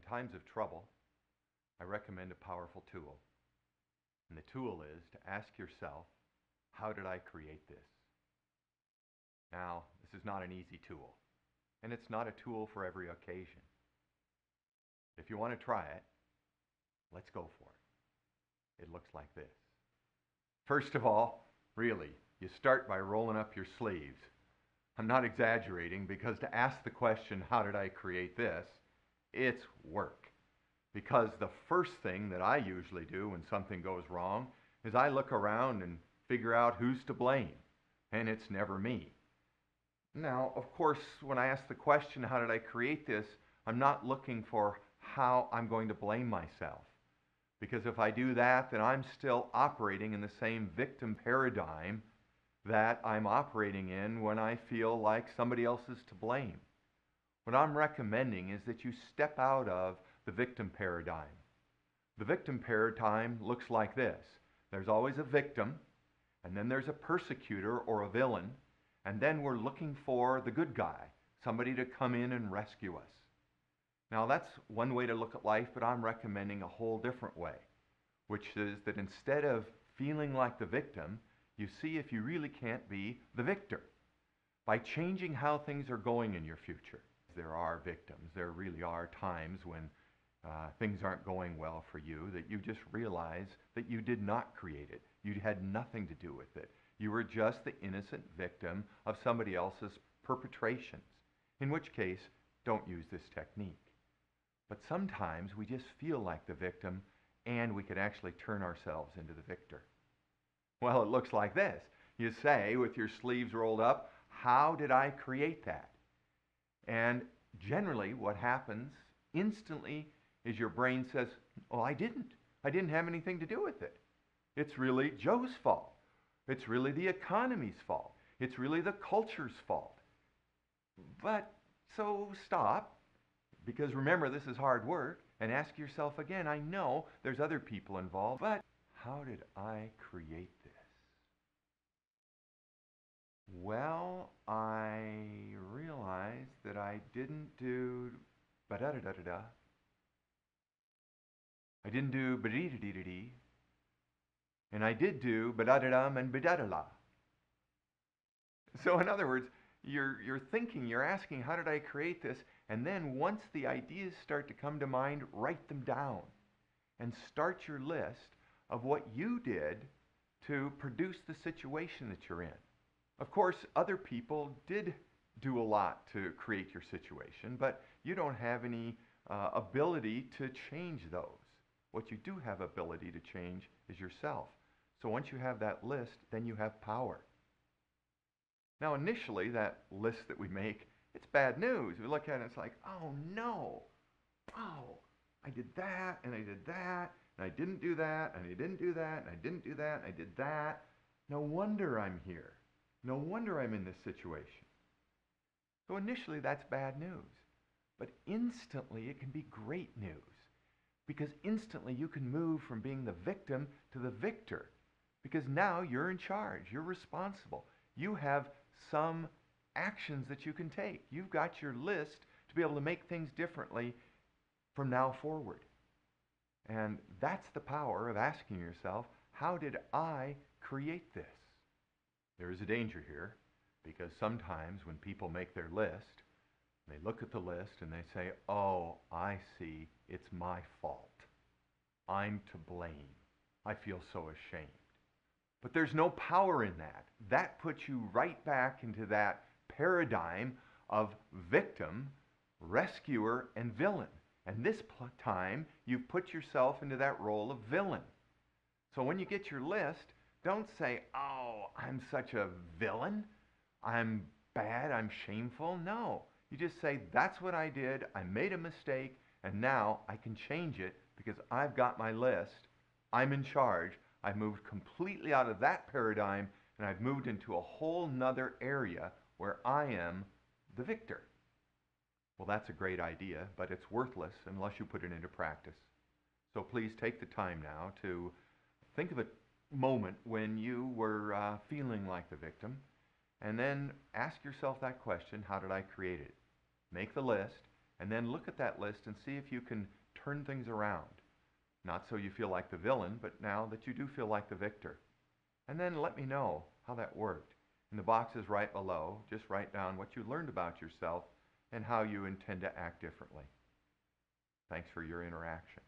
times of trouble, I recommend a powerful tool. And the tool is to ask yourself, how did I create this? Now, this is not an easy tool, and it's not a tool for every occasion. If you want to try it, let's go for it. It looks like this. First of all, really, you start by rolling up your sleeves. I'm not exaggerating, because to ask the question, how did I create this, it's work. Because the first thing that I usually do when something goes wrong is I look around and figure out who's to blame, and it's never me. Now, of course, when I ask the question, how did I create this, I'm not looking for how I'm going to blame myself. Because if I do that, then I'm still operating in the same victim paradigm that I'm operating in when I feel like somebody else is to blame. What I'm recommending is that you step out of the victim paradigm. The victim paradigm looks like this. There's always a victim, and then there's a persecutor or a villain, and then we're looking for the good guy, somebody to come in and rescue us. Now that's one way to look at life, but I'm recommending a whole different way, which is that instead of feeling like the victim, you see if you really can't be the victor by changing how things are going in your future. There are victims. There really are times when things aren't going well for you, that you just realize that you did not create it. You had nothing to do with it. You were just the innocent victim of somebody else's perpetrations, in which case, don't use this technique. But sometimes we just feel like the victim, and we could actually turn ourselves into the victor. Well, it looks like this. You say, with your sleeves rolled up, how did I create that? And generally what happens instantly is your brain says, well, I didn't. I didn't have anything to do with it. It's really Joe's fault. It's really the economy's fault. It's really the culture's fault. But so stop, because remember, this is hard work, and ask yourself again, I know there's other people involved, but how did I create this? Well, I realized that I didn't do ba-da-da-da-da-da. I didn't do ba-dee-da-dee-da-dee. And I did do ba-da-da-dum and ba-da-da-la. So in other words, you're thinking, you're asking, how did I create this? And then once the ideas start to come to mind, write them down. And start your list of what you did to produce the situation that you're in. Of course, other people did do a lot to create your situation, but you don't have any ability to change those. What you do have ability to change is yourself. So once you have that list, then you have power. Now initially, that list that we make, it's bad news. We look at it and it's like, oh no, oh, I did that, and I did that, and I didn't do that, and I didn't do that, and I didn't do that, and I did that. No wonder I'm here. No wonder I'm in this situation. So initially, that's bad news. But instantly, it can be great news. Because instantly, you can move from being the victim to the victor. Because now you're in charge. You're responsible. You have some actions that you can take. You've got your list to be able to make things differently from now forward. And that's the power of asking yourself, how did I create this? There is a danger here, because sometimes when people make their list, they look at the list and they say, oh, I see, it's my fault. I'm to blame. I feel so ashamed. But there's no power in that. That puts you right back into that paradigm of victim, rescuer, and villain. And this time, you've put yourself into that role of villain. So when you get your list, don't say, oh, I'm such a villain. I'm bad. I'm shameful. No. You just say, that's what I did. I made a mistake, and now I can change it because I've got my list. I'm in charge. I've moved completely out of that paradigm, and I've moved into a whole nother area where I am the victor. Well, that's a great idea, but it's worthless unless you put it into practice. So please take the time now to think of a moment when you were feeling like the victim, and then ask yourself that question, how did I create it? Make the list, And then look at that list and see if you can turn things around. Not so you feel like the villain, but now that you do feel like the victor. And then let me know how that worked. In the boxes right below, just write down what you learned about yourself and how you intend to act differently. Thanks for your interaction.